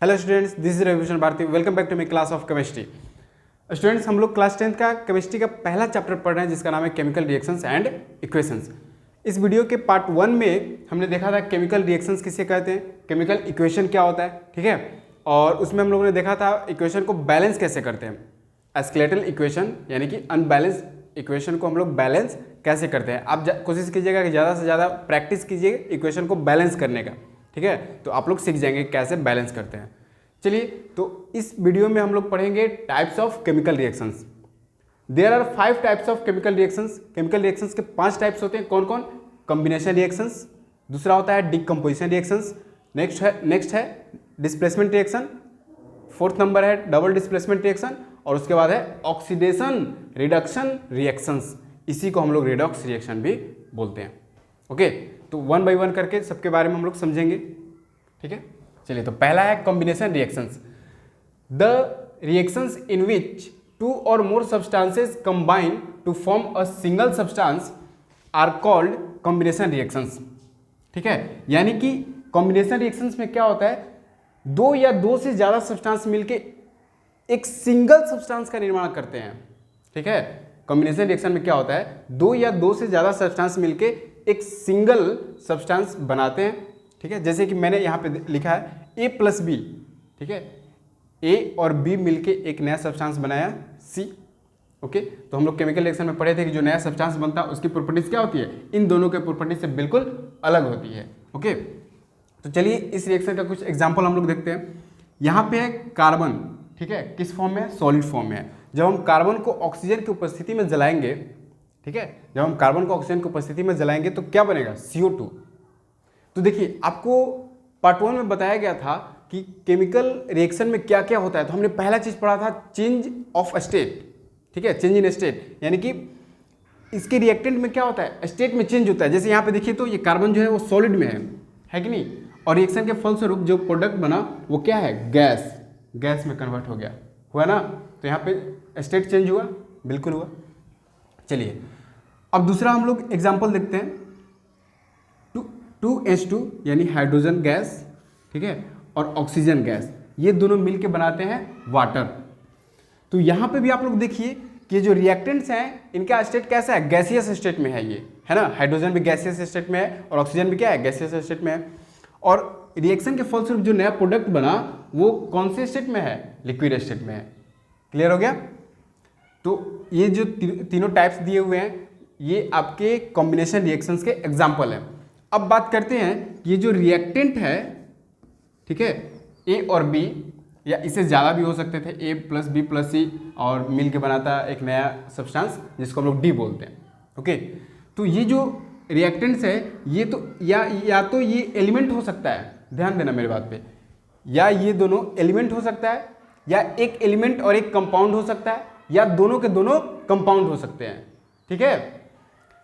Hello students, this is Ravibhushan Bharti. Welcome back to my class of chemistry. Students, हम लोग class 10th का chemistry का पहला चैप्टर पढ़ रहे हैं जिसका नाम है केमिकल रिएक्शंस एंड इक्वेशंस। इस वीडियो के पार्ट 1 में हमने देखा था केमिकल रिएक्शंस किसे कहते हैं, केमिकल इक्वेशन क्या होता है, ठीक है। और उसमें हम लोगों ने देखा था इक्वेशन को बैलेंस कैसे करते हैं, एस्केलेटल इक्वेशन यानी कि अनबैलेंस इक्वेशन को हम लोग बैलेंस कैसे करते हैं। आप कोशिश कीजिएगा कि ज़्यादा से ज़्यादा प्रैक्टिस कीजिए इक्वेशन को बैलेंस करने का, ठीक है। तो आप लोग सीख जाएंगे कैसे बैलेंस करते हैं। चलिए, तो इस वीडियो में हम लोग पढ़ेंगे types of chemical reactions. There are 5 types of chemical reactions. Chemical reactions के 5 टाइप्स होते हैं। कौन कौन? कॉम्बिनेशन रिएक्शंस, दूसरा होता है डिकम्पोजिशन रिएक्शंस, नेक्स्ट है डिस्प्लेसमेंट रिएक्शन, 4th नंबर है डबल डिस्प्लेसमेंट रिएक्शन, और उसके बाद है ऑक्सीडेशन रिडक्शन रिएक्शंस। इसी को हम लोग रिडॉक्स रिएक्शन भी बोलते हैं। ओके, तो 1 बाय 1 करके सबके बारे में हम लोग समझेंगे, ठीक है। चलिए, तो पहला है combination reactions. The reactions in which 2 or more substances combine to form a single substance are called combination reactions, ठीक है। यानी कि कॉम्बिनेशन रिएक्शंस में क्या होता है, 2 या 2 से ज़्यादा सब्सटेंस मिलके एक सिंगल सब्सटेंस का निर्माण करते हैं, ठीक है। कॉम्बिनेशन रिएक्शन में क्या होता है, 2 या 2 से ज़्यादा सब्सटेंस मिलके एक सिंगल सब्सटेंस बनाते हैं, ठीक है। जैसे कि मैंने यहाँ पे लिखा है A + B, ठीक है। A और B मिलके एक नया सब्सटेंस बनाया C, ओके। तो हम लोग केमिकल रिएक्शन में पढ़े थे कि जो नया सब्सटेंस बनता है उसकी प्रॉपर्टीज क्या होती है, इन दोनों के प्रॉपर्टीज से बिल्कुल अलग होती है, ओके। तो चलिए इस रिएक्शन का कुछ एग्जाम्पल हम लोग देखते हैं। यहाँ पे है कार्बन, ठीक है। किस फॉर्म में है? सॉलिड फॉर्म में है। जब हम कार्बन को ऑक्सीजन की उपस्थिति में जलाएंगे, ठीक है, जब हम कार्बन को ऑक्सीजन की उपस्थिति में जलाएंगे तो क्या बनेगा? CO2। तो देखिए, आपको पार्ट 1 में बताया गया था कि केमिकल रिएक्शन में क्या क्या होता है। तो हमने पहला चीज पढ़ा था चेंज ऑफ स्टेट, ठीक है, चेंज इन स्टेट, यानी कि इसके रिएक्टेंट में क्या होता है, स्टेट में चेंज होता है। जैसे यहाँ पे देखिए तो ये कार्बन जो है वो सॉलिड में है कि नहीं, और रिएक्शन के फलस्वरूप जो प्रोडक्ट बना वो क्या है, गैस में कन्वर्ट हो गया, हुआ ना। तो यहाँ पे स्टेट चेंज हुआ, बिल्कुल हुआ। चलिए, अब दूसरा हम लोग एग्जाम्पल देखते हैं। 2H2 यानी हाइड्रोजन गैस, ठीक है, और ऑक्सीजन गैस, ये दोनों मिलके बनाते हैं वाटर। तो यहाँ पे भी आप लोग देखिए कि ये जो रिएक्टेंट्स हैं इनका स्टेट कैसा है, गैसियस स्टेट में है, ये है ना। हाइड्रोजन भी गैसियस स्टेट में है और ऑक्सीजन भी क्या है, गैसियस स्टेट में है। और रिएक्शन के फलस्वरूप जो नया प्रोडक्ट बना वो कौन से स्टेट में है, लिक्विड स्टेट में है। क्लियर हो गया? तो ये जो तीनों टाइप्स दिए हुए हैं ये आपके कॉम्बिनेशन रिएक्शंस के एग्जाम्पल हैं। अब बात करते हैं ये जो रिएक्टेंट है, ठीक है, A और B, या इससे ज़्यादा भी हो सकते थे, A + B + C, और मिल के बनाता है एक नया सब्सटेंस जिसको हम लोग D बोलते हैं, ओके। तो ये जो रिएक्टेंट्स है ये तो या तो ये एलिमेंट हो सकता है, ध्यान देना मेरी बात पे, या ये दोनों एलिमेंट हो सकता है, या एक एलिमेंट और एक कंपाउंड हो सकता है, या दोनों के दोनों कंपाउंड हो सकते हैं, ठीक है।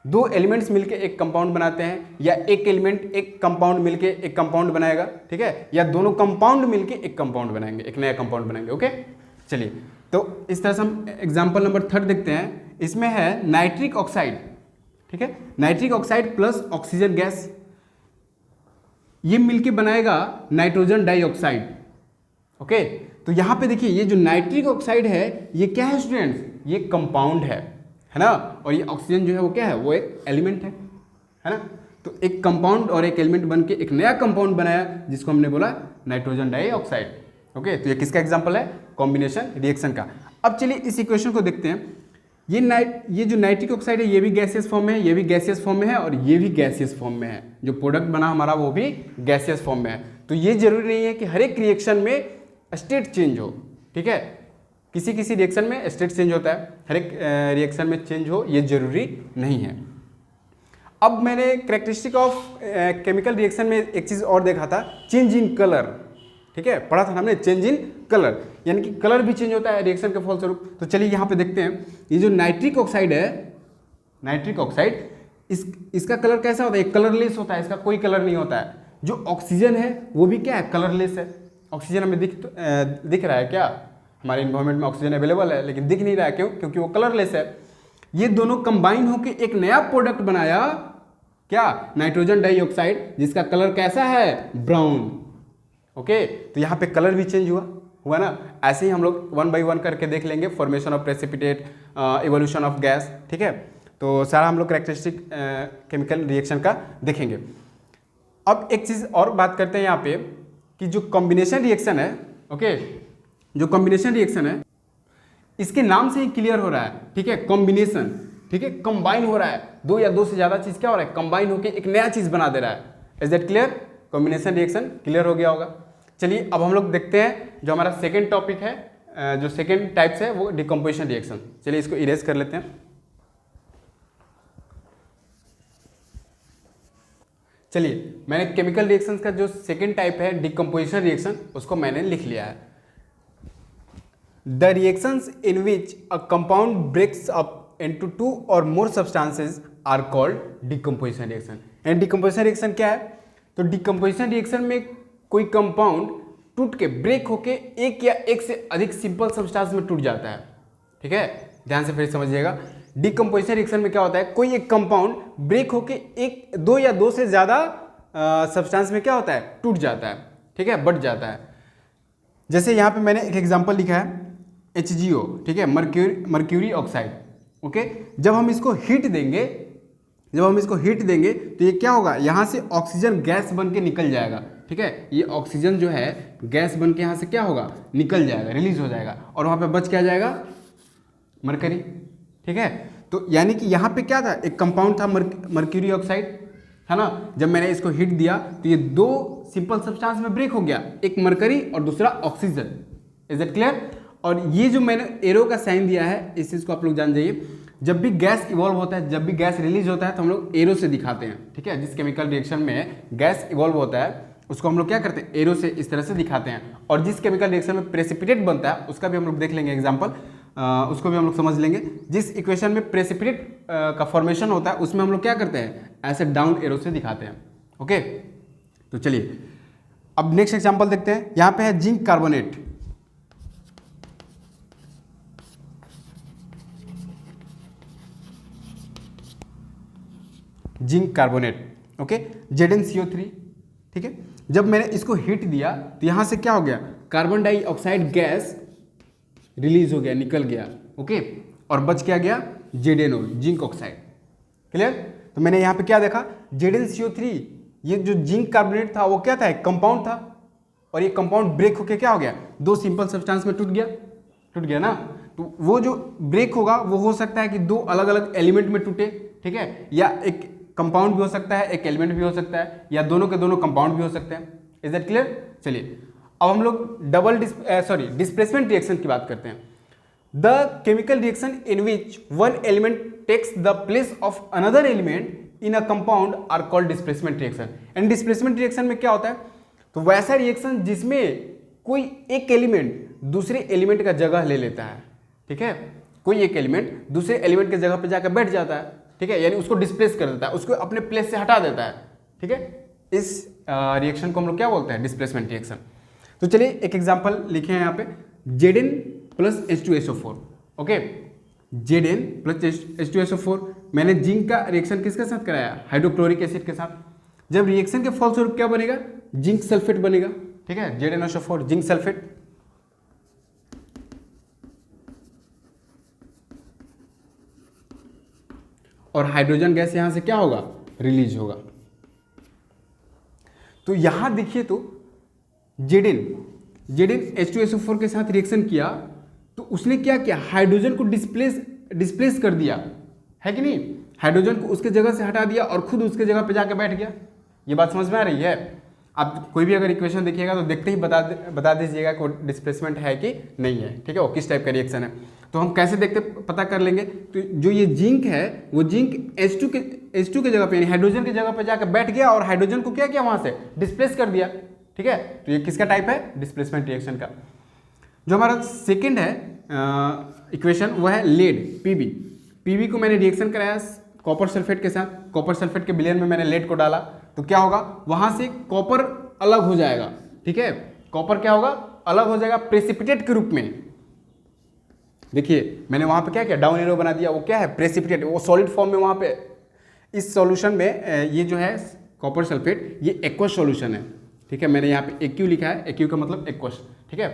2 एलिमेंट्स मिलके एक कंपाउंड बनाते हैं, या एक एलिमेंट एक कंपाउंड मिलके एक कंपाउंड बनाएगा, ठीक है, या दोनों कंपाउंड मिलके एक कंपाउंड बनाएंगे, एक नया कंपाउंड बनाएंगे, ओके। चलिए, तो इस तरह से हम एग्जांपल नंबर 3 देखते हैं। इसमें है नाइट्रिक ऑक्साइड, ठीक है, nitric oxide plus oxygen gas, ये मिलके बनाएगा नाइट्रोजन डाइऑक्साइड, ओके। तो यहाँ पे देखिए ये जो नाइट्रिक ऑक्साइड है ये क्या है स्टूडेंट्स, ये कंपाउंड है ना। और ये ऑक्सीजन जो है वो क्या है, वो एक एलिमेंट है ना। तो एक कंपाउंड और एक एलिमेंट बन के एक नया कंपाउंड बनाया जिसको हमने बोला नाइट्रोजन डाइऑक्साइड, ओके। तो ये किसका एग्जांपल है, कॉम्बिनेशन रिएक्शन का। अब चलिए इस इक्वेशन को देखते हैं। ये जो नाइट्रिक ऑक्साइड है ये भी गैसियस फॉर्म में है, ये भी गैसियस फॉर्म में है, और ये भी गैसियस फॉर्म में है। जो प्रोडक्ट बना हमारा वो भी गैसियस फॉर्म में है। तो ये जरूरी नहीं है कि हर एक रिएक्शन में स्टेट चेंज हो, ठीक है। किसी किसी रिएक्शन में स्टेट चेंज होता है, हर एक रिएक्शन में चेंज हो ये जरूरी नहीं है। अब मैंने कैरेक्टरिस्टिक ऑफ केमिकल रिएक्शन में एक चीज़ और देखा था, चेंज इन कलर, ठीक है, पढ़ा था हमने चेंज इन कलर, यानी कि कलर भी चेंज होता है रिएक्शन के फलस्वरूप। तो चलिए यहाँ पे देखते हैं, ये जो नाइट्रिक ऑक्साइड है, नाइट्रिक ऑक्साइड, इसका कलर कैसा होता है, कलरलेस होता है, इसका कोई कलर नहीं होता है। जो ऑक्सीजन है वो भी क्या है, कलरलेस है। ऑक्सीजन हमें दिख रहा है क्या, हमारे इन्वायरमेंट में ऑक्सीजन अवेलेबल है लेकिन दिख नहीं रहा है, क्यों? क्योंकि वो कलरलेस है। ये दोनों कंबाइन होकर एक नया प्रोडक्ट बनाया, क्या, नाइट्रोजन डाइऑक्साइड, जिसका कलर कैसा है, ब्राउन, ओके, तो यहाँ पे कलर भी चेंज हुआ ना। ऐसे ही हम लोग 1 बाय 1 करके देख लेंगे, formation of precipitate, evolution of gas, ठीक है। तो सारा हम लोग कैरेक्टरिस्टिक केमिकल रिएक्शन का देखेंगे। अब एक चीज़ और बात करते हैं यहाँ पे कि जो कॉम्बिनेशन रिएक्शन है, ओके, जो कॉम्बिनेशन रिएक्शन है इसके नाम से ही क्लियर हो रहा है, ठीक है, कॉम्बिनेशन, ठीक है, कंबाइन हो रहा है, दो या दो से ज़्यादा चीज़ क्या हो रहा है, कंबाइन होकर एक नया चीज़ बना दे रहा है। Is that clear? Combination reaction clear हो गया होगा। चलिए अब हम लोग देखते हैं जो हमारा सेकेंड टॉपिक है, जो सेकेंड टाइप्स है वो डिकम्पोजिशन रिएक्शन। चलिए इसको इरेज कर लेते हैं। चलिए मैंने केमिकल रिएक्शंस का जो सेकेंड टाइप है डिकम्पोजिशन रिएक्शन उसको मैंने लिख लिया है। The reactions in which a compound breaks up into 2 और more substances are called decomposition reaction. And decomposition reaction क्या है? तो डिकम्पोजिशन रिएक्शन में कोई कंपाउंड टूट के ब्रेक होके एक या एक से अधिक सिंपल सब्सटेंस में टूट जाता है, ठीक है, ध्यान से फिर समझिएगा। डिकम्पोजिशन रिएक्शन में क्या होता है, कोई एक कंपाउंड ब्रेक होके एक, दो या दो से ज़्यादा सब्सटेंस में क्या होता है, टूट जाता है, ठीक है, बट जाता है। जैसे यहाँ पे मैंने एक एग्जांपल लिखा है HgO, ठीक है, मर्क्यूरी ऑक्साइड, ओके। जब हम इसको हीट देंगे तो ये क्या होगा, यहाँ से ऑक्सीजन गैस बन के निकल जाएगा, ठीक है, ये ऑक्सीजन जो है गैस बन के यहाँ से क्या होगा, निकल जाएगा, रिलीज हो जाएगा, और वहाँ पे बच क्या जाएगा, मरकरी, ठीक है। तो यानी कि यहाँ पे क्या था, एक कंपाउंड था मर्क्यूरी ऑक्साइड, है ना। जब मैंने इसको हीट दिया तो ये दो सिंपल सब्सटेंस में ब्रेक हो गया, एक मरकरी और दूसरा ऑक्सीजन। Is it clear? और ये जो मैंने एरो का साइन दिया है इस चीज़ को आप लोग जान जाइए, जब भी गैस इवॉल्व होता है, जब भी गैस रिलीज होता है तो हम लोग एरो से दिखाते हैं, ठीक है। जिस केमिकल रिएक्शन में गैस इवॉल्व होता है उसको हम लोग क्या करते हैं, एरो से इस तरह से दिखाते हैं। और जिस केमिकल रिएक्शन में प्रेसिपिटेट बनता है उसका भी हम लोग देख लेंगे एग्जाम्पल, उसको भी हम लोग समझ लेंगे। जिस इक्वेशन में प्रेसिपिटेट का फॉर्मेशन होता है उसमें हम लोग क्या करते हैं, ऐसे डाउन एरो से दिखाते हैं, ओके। तो चलिए अब नेक्स्ट एग्जाम्पल देखते हैं। यहाँ पे है zinc carbonate, zinc carbonate, okay, ZnCO3, ठीक है। जब मैंने इसको हीट दिया तो यहाँ से क्या हो गया, कार्बन डाइऑक्साइड गैस रिलीज हो गया, निकल गया, ओके, और बच क्या गया, ZnO, जिंक ऑक्साइड। क्लियर? तो मैंने यहाँ पे क्या देखा, ZnCO3, ये जो जिंक कार्बोनेट था वो क्या था, एक कंपाउंड था, और ये कंपाउंड ब्रेक होके क्या हो गया, दो सिंपल सब्सटेंस में टूट गया ना। तो वो जो ब्रेक होगा वो हो सकता है कि दो अलग अलग एलिमेंट में टूटे, ठीक है, या एक कंपाउंड भी हो सकता है, एक एलिमेंट भी हो सकता है, या दोनों के दोनों कंपाउंड भी हो सकते हैं। Is that clear? चलिए अब हम लोग डिस्प्लेसमेंट रिएक्शन की बात करते हैं। The chemical reaction in which one element takes the place of another element in a compound are called displacement reaction. And displacement reaction में क्या होता है, तो वैसा रिएक्शन जिसमें कोई एक एलिमेंट दूसरे एलिमेंट का जगह ले लेता है, ठीक है, कोई एक एलिमेंट दूसरे एलिमेंट के जगह पर जाकर बैठ जाता है, ठीक है, यानी उसको डिस्प्लेस कर देता है, उसको अपने प्लेस से हटा देता है, ठीक है। इस रिएक्शन को हम लोग क्या बोलते हैं, डिस्प्लेसमेंट रिएक्शन। तो चलिए एक एग्जांपल लिखे हैं यहाँ पे, Zn plus H2SO4, okay, Zn plus H2SO4। मैंने जिंक का रिएक्शन किसके साथ कराया, हाइड्रोक्लोरिक एसिड के साथ। जब रिएक्शन के फलस्वरूप क्या बनेगा, जिंक सल्फेट बनेगा, ठीक है, ZnSO4 जिंक सल्फेट। और हाइड्रोजन गैस यहां से क्या होगा, रिलीज होगा। तो यहां देखिए तो Zn H2SO4 के साथ रिएक्शन किया तो उसने क्या किया, हाइड्रोजन को डिस्प्लेस कर दिया, है कि नहीं, हाइड्रोजन को उसके जगह से हटा दिया और खुद उसके जगह पे जाके बैठ गया। ये बात समझ में आ रही है? आप कोई भी अगर इक्वेशन देखिएगा तो देखते ही बता दीजिएगा कि वो डिस्प्लेसमेंट है कि नहीं है, ठीक है, वो किस टाइप का रिएक्शन है। तो हम कैसे देखते पता कर लेंगे, तो जो ये जिंक है वो जिंक H2 के जगह पे यानी हाइड्रोजन की जगह पे जाकर बैठ गया और हाइड्रोजन को क्या किया, वहां से डिस्प्लेस कर दिया, ठीक है। तो ये किसका टाइप है, डिस्प्लेसमेंट रिएक्शन का। जो हमारा सेकेंड है इक्वेशन वो है लेड, पीबी को मैंने रिएक्शन कराया कॉपर सल्फेट के साथ, कॉपर सल्फेट के विलयन में मैंने लेड को डाला, तो क्या होगा, वहां से कॉपर अलग हो जाएगा, ठीक है, कॉपर क्या होगा, अलग हो जाएगा प्रेसिपिटेट के रूप में। देखिए मैंने वहां पे क्या किया, डाउन एरो बना दिया, वो क्या है, प्रेसिपिटेट, वो सॉलिड फॉर्म में वहां पे इस सॉल्यूशन में ये जो है कॉपर सल्फेट ये एक्वस सॉल्यूशन है, ठीक है, मैंने यहाँ पे एक्यू लिखा है, एक्यू का मतलब एक्वस, ठीक है।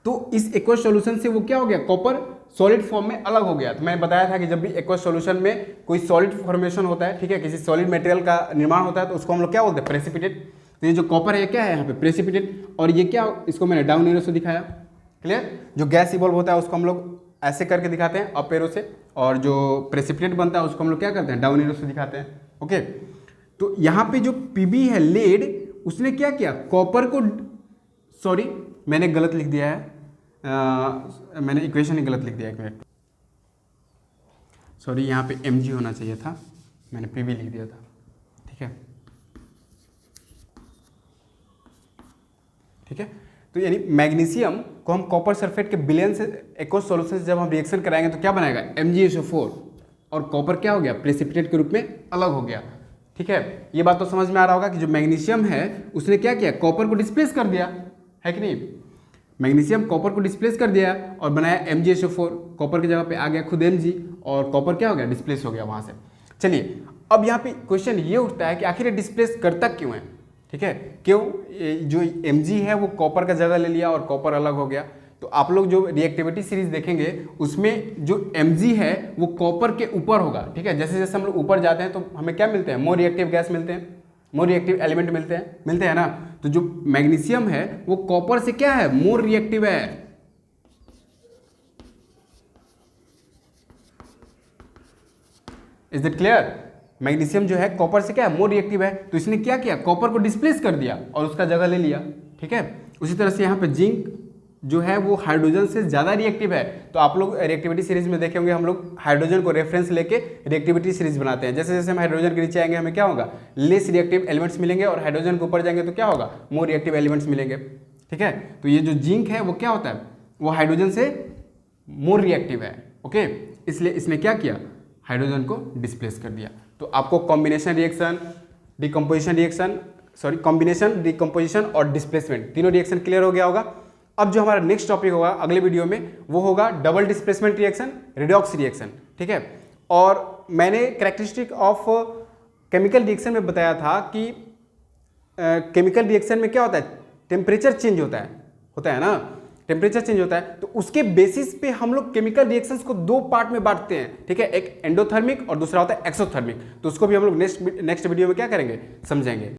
तो इस एक्वस सॉल्यूशन से वो क्या हो गया, कॉपर सॉलिड फॉर्म में अलग हो गया। तो मैंने बताया था कि जब भी एक्वस सॉल्यूशन में कोई सॉलिड फॉर्मेशन होता है, ठीक है, किसी सॉलिड मटेरियल का निर्माण होता है, तो उसको हम लोग क्या बोलते हैं, प्रेसिपिटेट। तो ये जो कॉपर है क्या है यहाँ पे, प्रेसिपिटेट। और ये क्या, इसको मैंने डाउन एरो से दिखाया, क्लियर। जो गैस इवॉल्व होता है उसको हम लोग ऐसे करके दिखाते हैं, अप एरो से, और जो प्रेसिपिटेट बनता है उसको हम लोग क्या करते हैं, डाउन एरो से दिखाते हैं, ओके। तो यहाँ पे जो पीबी है, लेड, उसने क्या किया, कॉपर को, सॉरी मैंने गलत लिख दिया है, मैंने इक्वेशन ही गलत लिख दिया, एक मिनट, सॉरी, यहाँ पे mg होना चाहिए था, मैंने pb लिख दिया था, ठीक है, ठीक है। तो यानी मैग्नीशियम को हम कॉपर सल्फेट के बिलियन से एक्वस सॉल्यूशन से जब हम रिएक्शन कराएंगे तो क्या बनाएगा, MgSO4, और कॉपर क्या हो गया, प्रेसिपिटेट के रूप में अलग हो गया, ठीक है। ये बात तो समझ में आ रहा होगा कि जो मैग्नीशियम है उसने क्या किया, कॉपर को डिस्प्लेस कर दिया, है कि नहीं। मैग्नीशियम कॉपर को डिस्प्लेस कर दिया और बनाया MgSO4, कॉपर की जगह पे आ गया खुद Mg, और कॉपर क्या हो गया, डिस्प्लेस हो गया वहाँ से। चलिए अब यहाँ पे क्वेश्चन ये उठता है कि आखिर ये डिस्प्लेस करता क्यों है, ठीक है, क्यों जो Mg है वो कॉपर का जगह ले लिया और कॉपर अलग हो गया। तो आप लोग जो रिएक्टिविटी सीरीज देखेंगे उसमें जो Mg है वो कॉपर के ऊपर होगा, ठीक है। जैसे जैसे हम लोग ऊपर जाते हैं तो हमें क्या मिलते हैं, मोर रिएक्टिव गैस मिलते हैं, मोर रिएक्टिव एलिमेंट मिलते हैं ना। तो जो मैग्नीशियम है वो कॉपर से क्या है, मोर रिएक्टिव है। Is it clear. मैग्नीशियम जो है कॉपर से क्या है, मोर रिएक्टिव है। तो इसने क्या किया, कॉपर को डिस्प्लेस कर दिया और उसका जगह ले लिया, ठीक है। उसी तरह से यहाँ पे जिंक जो है वो हाइड्रोजन से ज़्यादा रिएक्टिव है। तो आप लोग रिएक्टिविटी सीरीज में देखे होंगे, हम लोग हाइड्रोजन को रेफरेंस लेके रिएक्टिविटी सीरीज बनाते हैं। जैसे जैसे हम हाइड्रोजन के नीचे आएंगे हमें क्या होगा, लेस रिएक्टिव एलिमेंट्स मिलेंगे, और हाइड्रोजन के ऊपर जाएंगे तो क्या होगा, मोर रिएक्टिव एलिमेंट्स मिलेंगे, ठीक है। तो ये जो जिंक है वो क्या होता है, वो हाइड्रोजन से मोर रिएक्टिव है, ओके। इसलिए इसने क्या किया, हाइड्रोजन को डिस्प्लेस कर दिया। तो आपको combination reaction, decomposition reaction, sorry combination, decomposition और डिस्प्लेसमेंट, तीनों रिएक्शन क्लियर हो गया होगा। अब जो हमारा नेक्स्ट टॉपिक होगा अगले वीडियो में वो होगा double displacement reaction, redox reaction, ठीक है। और मैंने कैरेक्टरिस्टिक ऑफ केमिकल रिएक्शन में बताया था कि केमिकल रिएक्शन में क्या होता है, टेम्परेचर चेंज होता है ना, टेम्परेचर चेंज होता है। तो उसके बेसिस पे हम लोग केमिकल रिएक्शंस को दो पार्ट में बांटते हैं, ठीक है, एक एंडोथर्मिक और दूसरा होता है एक्सोथर्मिक। तो उसको भी हम लोग नेक्स्ट वीडियो में क्या करेंगे, समझेंगे।